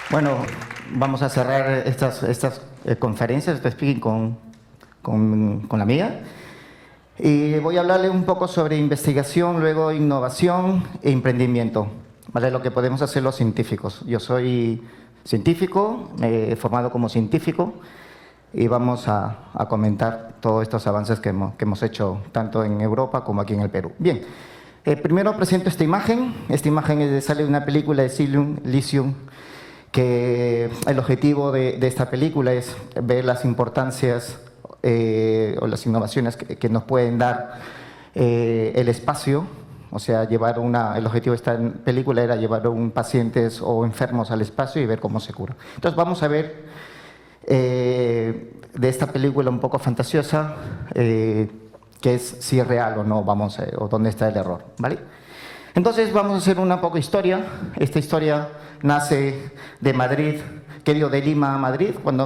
Bueno, vamos a cerrar estas conferencias, este speaking con la mía. Y voy a hablarle un poco sobre investigación, luego innovación e emprendimiento, ¿vale? Lo que podemos hacer los científicos. Yo soy científico, me he formado como científico y vamos a comentar todos estos avances que hemos hecho tanto en Europa como aquí en el Perú. Bien, primero presento esta imagen. Esta imagen sale de una película de Elysium, que el objetivo de esta película es ver las importancias o las innovaciones que nos pueden dar el espacio, o sea, el objetivo de esta película era llevar a pacientes o enfermos al espacio y ver cómo se cura. Entonces vamos a ver de esta película un poco fantasiosa que es si es real o no, o dónde está el error, ¿vale? Entonces vamos a hacer una poco historia. Esta historia nace de Madrid, de Lima a Madrid, cuando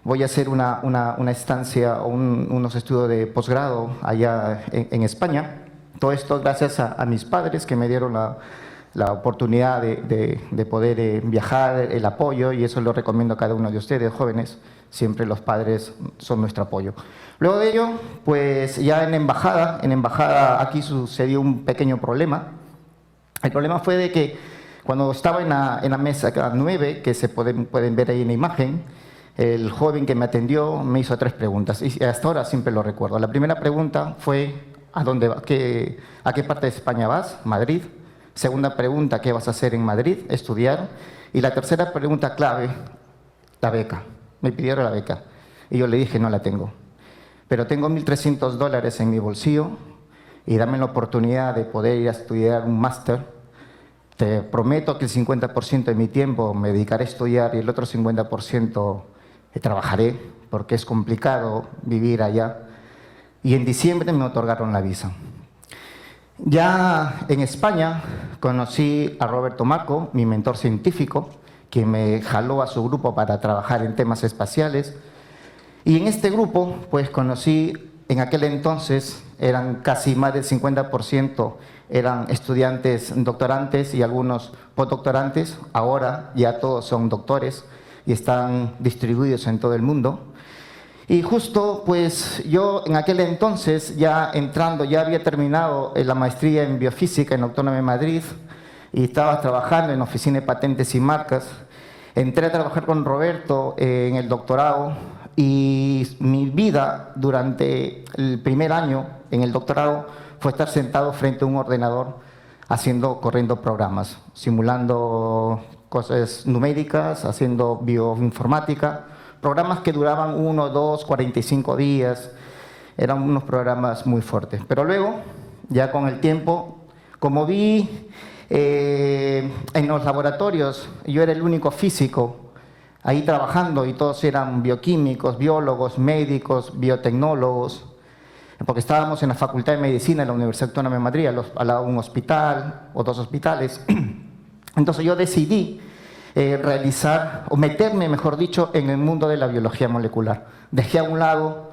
voy a hacer una estancia o unos estudios de posgrado allá en España. Todo esto gracias a mis padres que me dieron la oportunidad de poder viajar, el apoyo, y eso lo recomiendo a cada uno de ustedes, jóvenes. Siempre los padres son nuestro apoyo. Luego de ello, pues ya en embajada aquí sucedió un pequeño problema. El problema fue de que cuando estaba en la mesa 9, que se pueden ver ahí en la imagen, el joven que me atendió me hizo 3 preguntas y hasta ahora siempre lo recuerdo. La primera pregunta fue, ¿a qué parte de España vas? Madrid. Segunda pregunta, ¿qué vas a hacer en Madrid? Estudiar. Y la tercera pregunta clave, la beca. Me pidieron la beca y yo le dije, no la tengo. Pero tengo $1.300 en mi bolsillo y dame la oportunidad de poder ir a estudiar un máster. Te prometo que el 50% de mi tiempo me dedicaré a estudiar y el otro 50% trabajaré, porque es complicado vivir allá. Y en diciembre me otorgaron la visa. Ya en España conocí a Roberto Marco, mi mentor científico, que me jaló a su grupo para trabajar en temas espaciales. Y en este grupo, pues conocí, en aquel entonces, eran casi más del 50%, eran estudiantes doctorantes y algunos postdoctorantes. Ahora ya todos son doctores y están distribuidos en todo el mundo. Y justo, pues yo en aquel entonces, ya había terminado la maestría en biofísica en Autónoma de Madrid y estaba trabajando en oficina de patentes y marcas. Entré a trabajar con Roberto en el doctorado y mi vida durante el primer año en el doctorado fue estar sentado frente a un ordenador corriendo programas, simulando cosas numéricas, haciendo bioinformática, programas que duraban 1, 2, 45 días, eran unos programas muy fuertes. Pero luego, ya con el tiempo, como vi en los laboratorios, yo era el único físico ahí trabajando y todos eran bioquímicos, biólogos, médicos, biotecnólogos, porque estábamos en la Facultad de Medicina de la Universidad Autónoma de Madrid, al lado de un hospital o 2 hospitales. Entonces yo decidí meterme, mejor dicho, en el mundo de la biología molecular. Dejé a un lado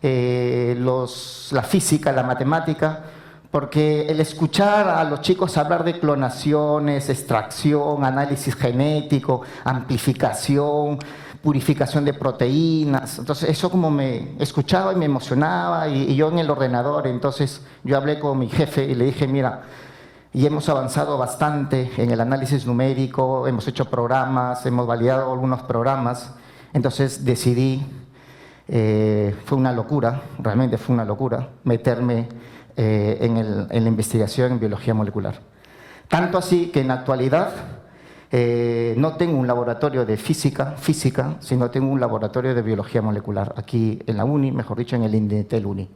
la física, la matemática, porque el escuchar a los chicos hablar de clonaciones, extracción, análisis genético, amplificación, purificación de proteínas, entonces eso como me escuchaba y me emocionaba, y yo en el ordenador, entonces yo hablé con mi jefe y le dije, mira, y hemos avanzado bastante en el análisis numérico, hemos hecho programas, hemos validado algunos programas, entonces decidí, fue una locura, realmente fue una locura, meterme en la investigación en biología molecular. Tanto así que en la actualidad no tengo un laboratorio de física, sino tengo un laboratorio de biología molecular, aquí en la UNI, mejor dicho, en el INDETEL UNI.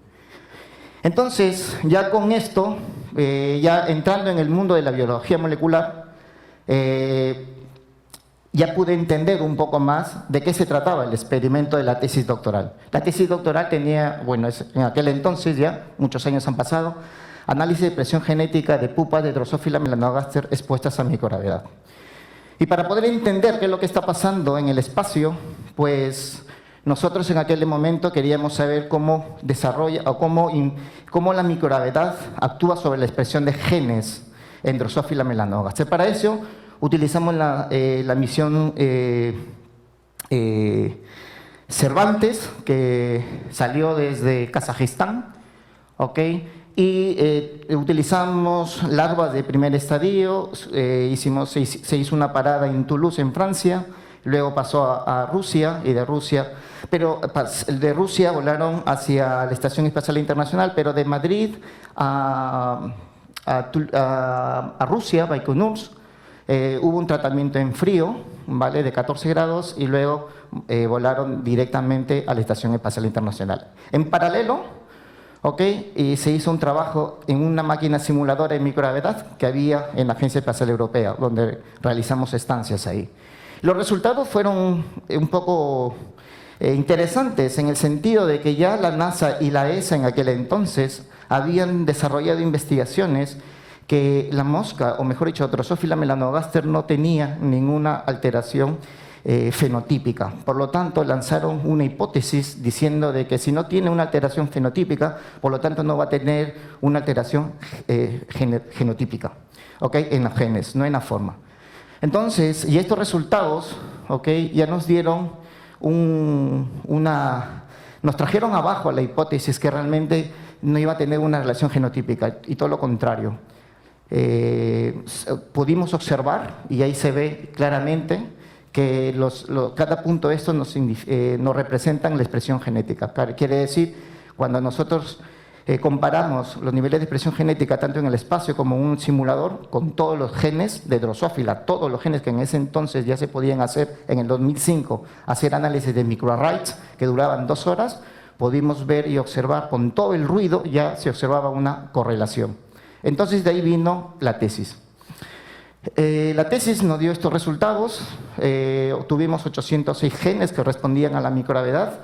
Entonces, ya con esto, ya entrando en el mundo de la biología molecular, ya pude entender un poco más de qué se trataba el experimento de la tesis doctoral. La tesis doctoral tenía, bueno, en aquel entonces ya, muchos años han pasado, análisis de presión genética de pupas de Drosophila melanogaster expuestas a microgravedad. Y para poder entender qué es lo que está pasando en el espacio, pues nosotros en aquel momento queríamos saber cómo cómo la microgravedad actúa sobre la expresión de genes en Drosophila melanogaster. Para eso Utilizamos la misión Cervantes, que salió desde Kazajistán, ¿ok? Y utilizamos larvas de primer estadio, se hizo una parada en Toulouse, en Francia, luego pasó a Rusia, y de Rusia, pero de Rusia volaron hacia la Estación Espacial Internacional, pero de Madrid a Rusia, Baikonur, hubo un tratamiento en frío, ¿vale?, de 14 grados, y luego volaron directamente a la Estación Espacial Internacional. En paralelo, y se hizo un trabajo en una máquina simuladora de microgravedad que había en la Agencia Espacial Europea, donde realizamos estancias ahí. Los resultados fueron un poco interesantes en el sentido de que ya la NASA y la ESA en aquel entonces habían desarrollado investigaciones que la mosca, o mejor dicho, Drosophila melanogaster, no tenía ninguna alteración fenotípica. Por lo tanto, lanzaron una hipótesis diciendo de que si no tiene una alteración fenotípica, por lo tanto no va a tener una alteración genotípica, en los genes, no en la forma. Entonces, y estos resultados, ya nos dieron nos trajeron abajo a la hipótesis que realmente no iba a tener una relación genotípica, y todo lo contrario. Pudimos observar, y ahí se ve claramente, que cada punto de esto nos representan la expresión genética. Quiere decir, cuando nosotros comparamos los niveles de expresión genética tanto en el espacio como en un simulador con todos los genes de Drosophila, todos los genes que en ese entonces ya se podían hacer, en el 2005, hacer análisis de microarrays que duraban 2 horas, pudimos ver y observar con todo el ruido, ya se observaba una correlación. Entonces de ahí vino la tesis. La tesis nos dio estos resultados, obtuvimos 806 genes que respondían a la microgravedad.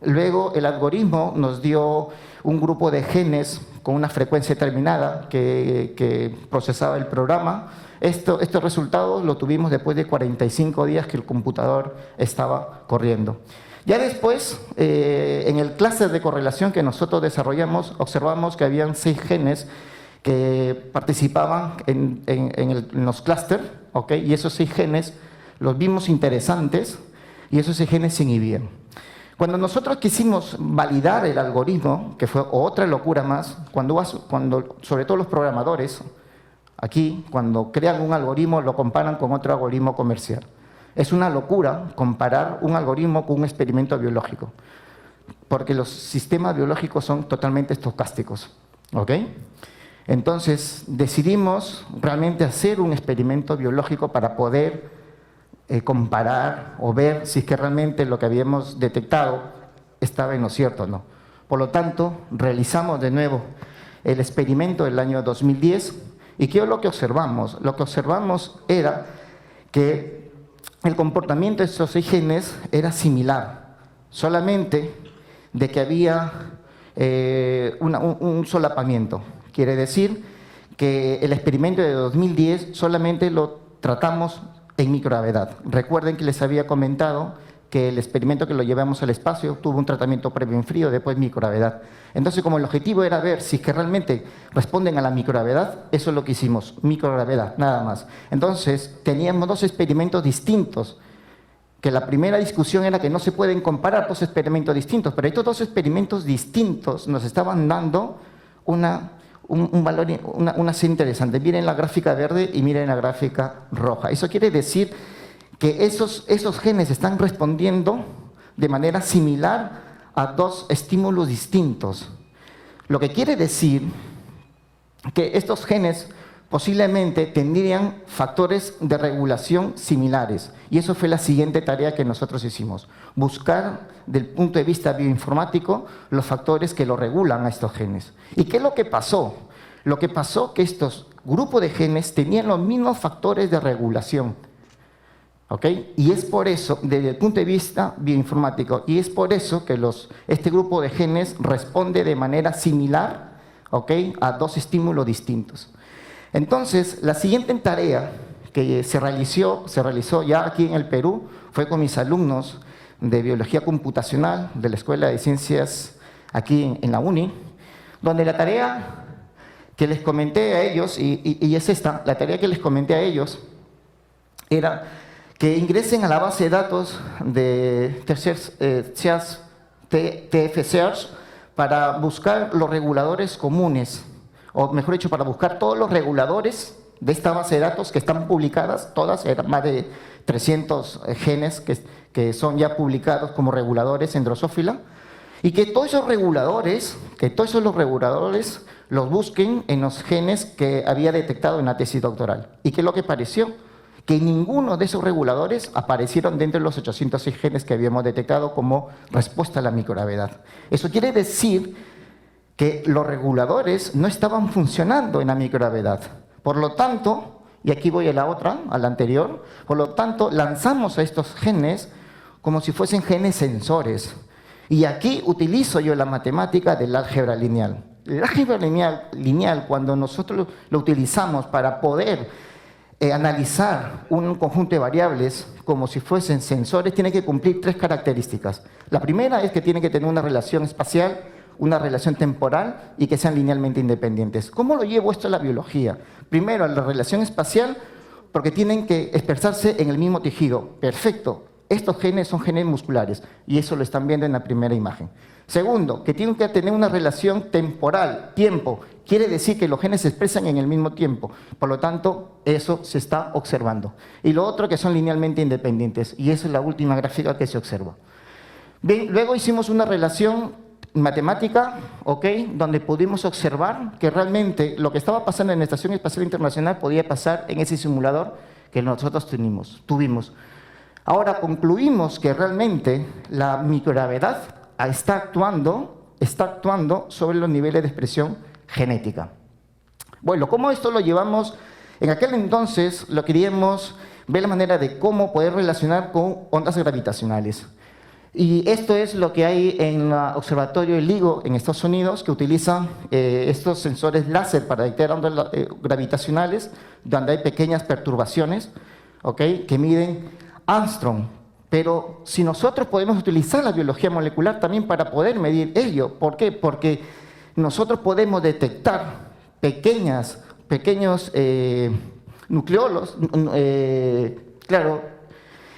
Luego el algoritmo nos dio un grupo de genes con una frecuencia determinada que procesaba el programa. Estos resultados lo tuvimos después de 45 días que el computador estaba corriendo. Ya después, en el clúster de correlación que nosotros desarrollamos, observamos que habían 6 genes que participaban en los clústeres, y esos 6 genes los vimos interesantes, y esos 6 genes se inhibían. Cuando nosotros quisimos validar el algoritmo, que fue otra locura más, sobre todo los programadores, aquí, cuando crean un algoritmo, lo comparan con otro algoritmo comercial. Es una locura comparar un algoritmo con un experimento biológico, porque los sistemas biológicos son totalmente estocásticos, Entonces, decidimos realmente hacer un experimento biológico para poder comparar o ver si es que realmente lo que habíamos detectado estaba en lo cierto o no. Por lo tanto, realizamos de nuevo el experimento del año 2010, y ¿qué es lo que observamos? Lo que observamos era que el comportamiento de estos 6 genes era similar, solamente de que había un solapamiento. Quiere decir que el experimento de 2010 solamente lo tratamos en microgravedad. Recuerden que les había comentado que el experimento que lo llevamos al espacio tuvo un tratamiento previo en frío, después microgravedad. Entonces, como el objetivo era ver si es que realmente responden a la microgravedad, eso es lo que hicimos, microgravedad, nada más. Entonces, teníamos 2 experimentos distintos, que la primera discusión era que no se pueden comparar 2 experimentos distintos, pero estos 2 experimentos distintos nos estaban dando un valor, una serie interesante. Miren la gráfica verde y miren la gráfica roja. Eso quiere decir que esos genes están respondiendo de manera similar a 2 estímulos distintos. Lo que quiere decir que estos genes posiblemente tendrían factores de regulación similares. Y eso fue la siguiente tarea que nosotros hicimos. Buscar, del punto de vista bioinformático, los factores que lo regulan a estos genes. ¿Y qué es lo que pasó? Lo que pasó es que estos grupos de genes tenían los mismos factores de regulación. Y es por eso, desde el punto de vista bioinformático, y es por eso que este grupo de genes responde de manera similar a 2 estímulos distintos. Entonces, la siguiente tarea que se realizó ya aquí en el Perú, fue con mis alumnos de Biología Computacional de la Escuela de Ciencias aquí en la UNI, donde la tarea que les comenté a ellos, y es esta, la tarea que les comenté a ellos, era que ingresen a la base de datos de TF-Search para buscar los reguladores comunes, o mejor dicho, para buscar todos los reguladores de esta base de datos que están publicadas, todas, eran más de 300 genes que son ya publicados como reguladores en Drosophila, y que todos esos reguladores, los busquen en los genes que había detectado en la tesis doctoral. ¿Y qué es lo que pareció? Que ninguno de esos reguladores aparecieron dentro de los 806 genes que habíamos detectado como respuesta a la microgravedad. Eso quiere decir que los reguladores no estaban funcionando en la microgravedad. Por lo tanto, y aquí voy a la anterior, por lo tanto, lanzamos a estos genes como si fuesen genes sensores. Y aquí utilizo yo la matemática del álgebra lineal. El álgebra lineal, cuando nosotros lo utilizamos para poder analizar un conjunto de variables como si fuesen sensores, tiene que cumplir 3 características. La primera es que tiene que tener una relación espacial, una relación temporal y que sean linealmente independientes. ¿Cómo lo llevo esto a la biología? Primero, a la relación espacial, porque tienen que expresarse en el mismo tejido. Perfecto. Estos genes son genes musculares y eso lo están viendo en la primera imagen. Segundo, que tienen que tener una relación temporal, tiempo. Quiere decir que los genes se expresan en el mismo tiempo. Por lo tanto, eso se está observando. Y lo otro, que son linealmente independientes. Y esa es la última gráfica que se observa. Bien, luego hicimos una relación matemática, donde pudimos observar que realmente lo que estaba pasando en la Estación Espacial Internacional podía pasar en ese simulador que nosotros tuvimos. Ahora concluimos que realmente la microgravedad está actuando sobre los niveles de expresión genética. Bueno, ¿cómo esto lo llevamos? En aquel entonces lo queríamos ver la manera de cómo poder relacionar con ondas gravitacionales. Y esto es lo que hay en el observatorio de LIGO en Estados Unidos, que utiliza estos sensores láser para detectar ondas gravitacionales, donde hay pequeñas perturbaciones, que miden Armstrong. Pero si nosotros podemos utilizar la biología molecular también para poder medir ello. ¿Por qué? Porque nosotros podemos detectar pequeños nucleolos,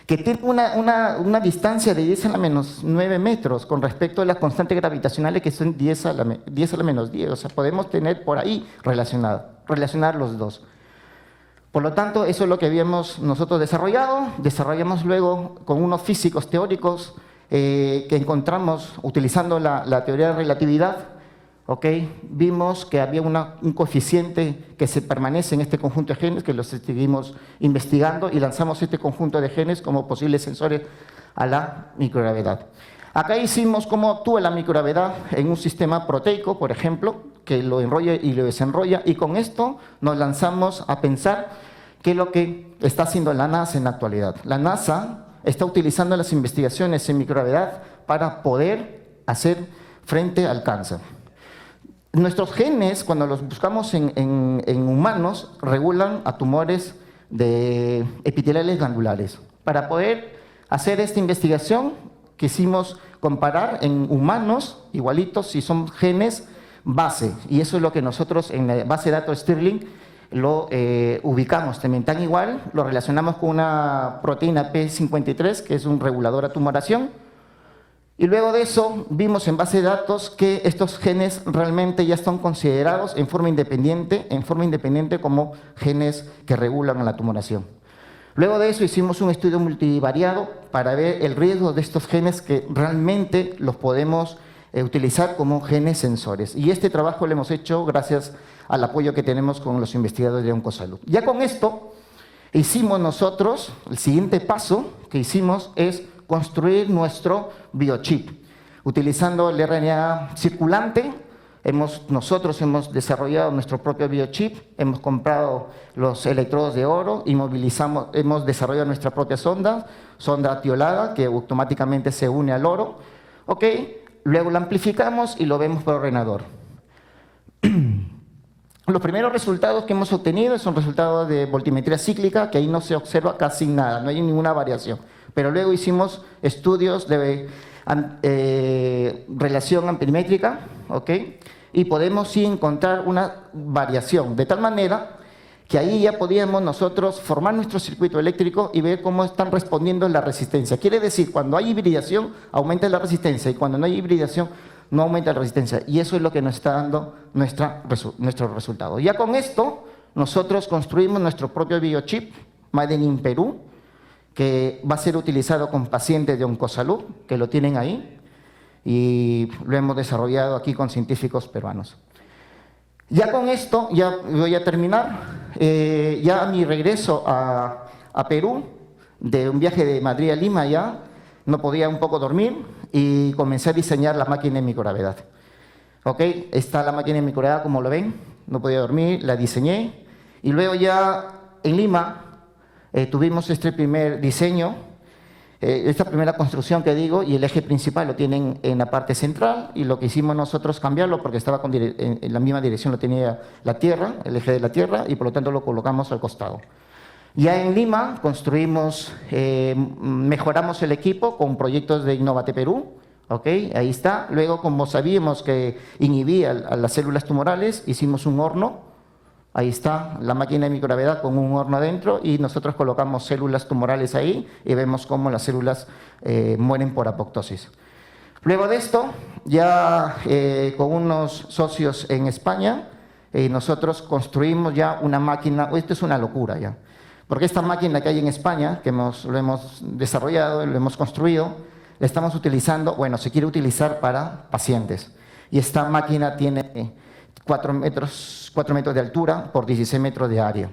que tienen una distancia de 10 a la menos 9 metros con respecto a las constantes gravitacionales que son 10 a la menos 10. O sea, podemos tener por ahí relacionar los dos. Por lo tanto, eso es lo que habíamos nosotros desarrollado. Desarrollamos luego con unos físicos teóricos que encontramos utilizando la teoría de relatividad. Vimos que había un coeficiente que se permanece en este conjunto de genes, que los seguimos investigando y lanzamos este conjunto de genes como posibles sensores a la microgravedad. Acá hicimos cómo actúa la microgravedad en un sistema proteico, por ejemplo, que lo enrolla y lo desenrolla, y con esto nos lanzamos a pensar qué es lo que está haciendo la NASA en la actualidad. La NASA está utilizando las investigaciones en microgravedad para poder hacer frente al cáncer. Nuestros genes, cuando los buscamos en humanos, regulan a tumores epiteliales glandulares. Para poder hacer esta investigación, quisimos comparar en humanos, igualitos, si son genes base. Y eso es lo que nosotros en la base de datos Stirling lo ubicamos también. Tan igual, lo relacionamos con una proteína P53, que es un regulador a tumoración. Y luego de eso, vimos en base de datos que estos genes realmente ya están considerados en forma independiente como genes que regulan a la tumoración. Luego de eso hicimos un estudio multivariado para ver el riesgo de estos genes que realmente los podemos utilizar como genes sensores. Y este trabajo lo hemos hecho gracias al apoyo que tenemos con los investigadores de Oncosalud. Ya con esto hicimos nosotros, el siguiente paso que hicimos es construir nuestro biochip. Utilizando el RNA circulante, nosotros hemos desarrollado nuestro propio biochip, hemos comprado los electrodos de oro y hemos desarrollado nuestra propia sonda tiolada, que automáticamente se une al oro. Luego la amplificamos y lo vemos por ordenador. Los primeros resultados que hemos obtenido son resultados de voltimetría cíclica, que ahí no se observa casi nada, no hay ninguna variación. Pero luego hicimos estudios de relación amperimétrica, y podemos sí encontrar una variación, de tal manera que ahí ya podíamos nosotros formar nuestro circuito eléctrico y ver cómo están respondiendo la resistencia. Quiere decir, cuando hay hibridación, aumenta la resistencia, y cuando no hay hibridación, no aumenta la resistencia. Y eso es lo que nos está dando nuestro resultado. Ya con esto, nosotros construimos nuestro propio biochip, Made in Perú, que va a ser utilizado con pacientes de Oncosalud, que lo tienen ahí, y lo hemos desarrollado aquí con científicos peruanos. Ya con esto, ya voy a terminar, ya a mi regreso a Perú, de un viaje de Madrid a Lima ya, no podía un poco dormir y comencé a diseñar la máquina de microgravedad. ¿Ok? Está la máquina de microgravedad, como lo ven, no podía dormir, la diseñé, y luego ya en Lima tuvimos este primer diseño, esta primera construcción que digo, y el eje principal lo tienen en la parte central, y lo que hicimos nosotros cambiarlo porque estaba en la misma dirección, lo tenía la Tierra, el eje de la Tierra, y por lo tanto lo colocamos al costado. Ya en Lima construimos, mejoramos el equipo con proyectos de Innovate Perú, ¿okay? Ahí está. Luego, como sabíamos que inhibía a las células tumorales, hicimos un horno. Ahí está la máquina de microgravedad con un horno adentro, y nosotros colocamos células tumorales ahí y vemos cómo las células mueren por apoptosis. Luego de esto, ya con unos socios en España, nosotros construimos ya una máquina. Esto es una locura ya, porque esta máquina que hay en España, que lo hemos desarrollado, lo hemos construido, la estamos utilizando, bueno, se quiere utilizar para pacientes. Y esta máquina tiene 4 metros de altura por 16 metros de área.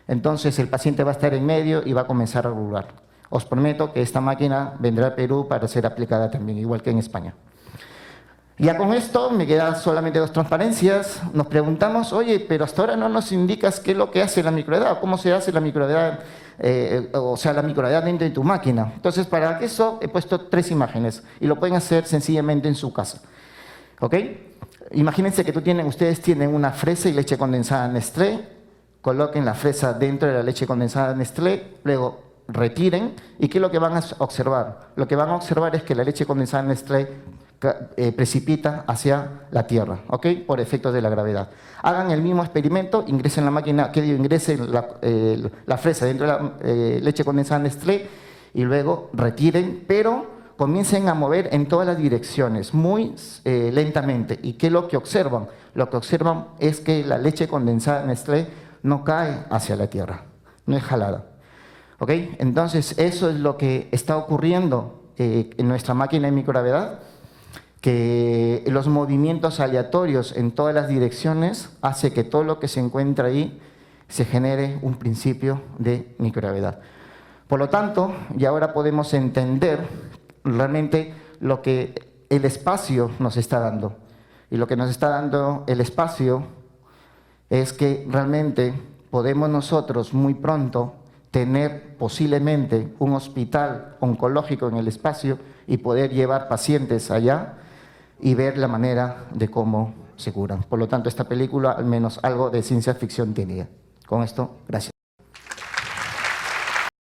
Entonces el paciente va a estar en medio y va a comenzar a rular. Os prometo que esta máquina vendrá a Perú para ser aplicada también, igual que en España. Ya con esto me quedan solamente 2 transparencias. Nos preguntamos, oye, pero hasta ahora no nos indicas qué es lo que hace la microgravedad, cómo se hace la microgravedad, o sea, la microgravedad dentro de tu máquina. Entonces, para eso he puesto 3 imágenes y lo pueden hacer sencillamente en su casa. ¿Ok? Imagínense que ustedes tienen una fresa y leche condensada Nestlé, coloquen la fresa dentro de la leche condensada Nestlé, luego retiren, ¿y qué es lo que van a observar? Lo que van a observar es que la leche condensada Nestlé precipita hacia la Tierra, ¿ok? Por efectos de la gravedad. Hagan el mismo experimento, ingresen la máquina, ingresen la fresa dentro de la leche condensada Nestlé y luego retiren, pero comiencen a mover en todas las direcciones, muy lentamente. ¿Y qué es lo que observan? Lo que observan es que la leche condensada Nestlé no cae hacia la Tierra, no es jalada. ¿Ok? Entonces, eso es lo que está ocurriendo en nuestra máquina de microgravedad, que los movimientos aleatorios en todas las direcciones hace que todo lo que se encuentra ahí se genere un principio de microgravedad. Por lo tanto, y ahora podemos entender realmente lo que el espacio nos está dando. Y lo que nos está dando el espacio es que realmente podemos nosotros muy pronto tener posiblemente un hospital oncológico en el espacio y poder llevar pacientes allá y ver la manera de cómo se curan. Por lo tanto, esta película al menos algo de ciencia ficción tenía. Con esto, gracias.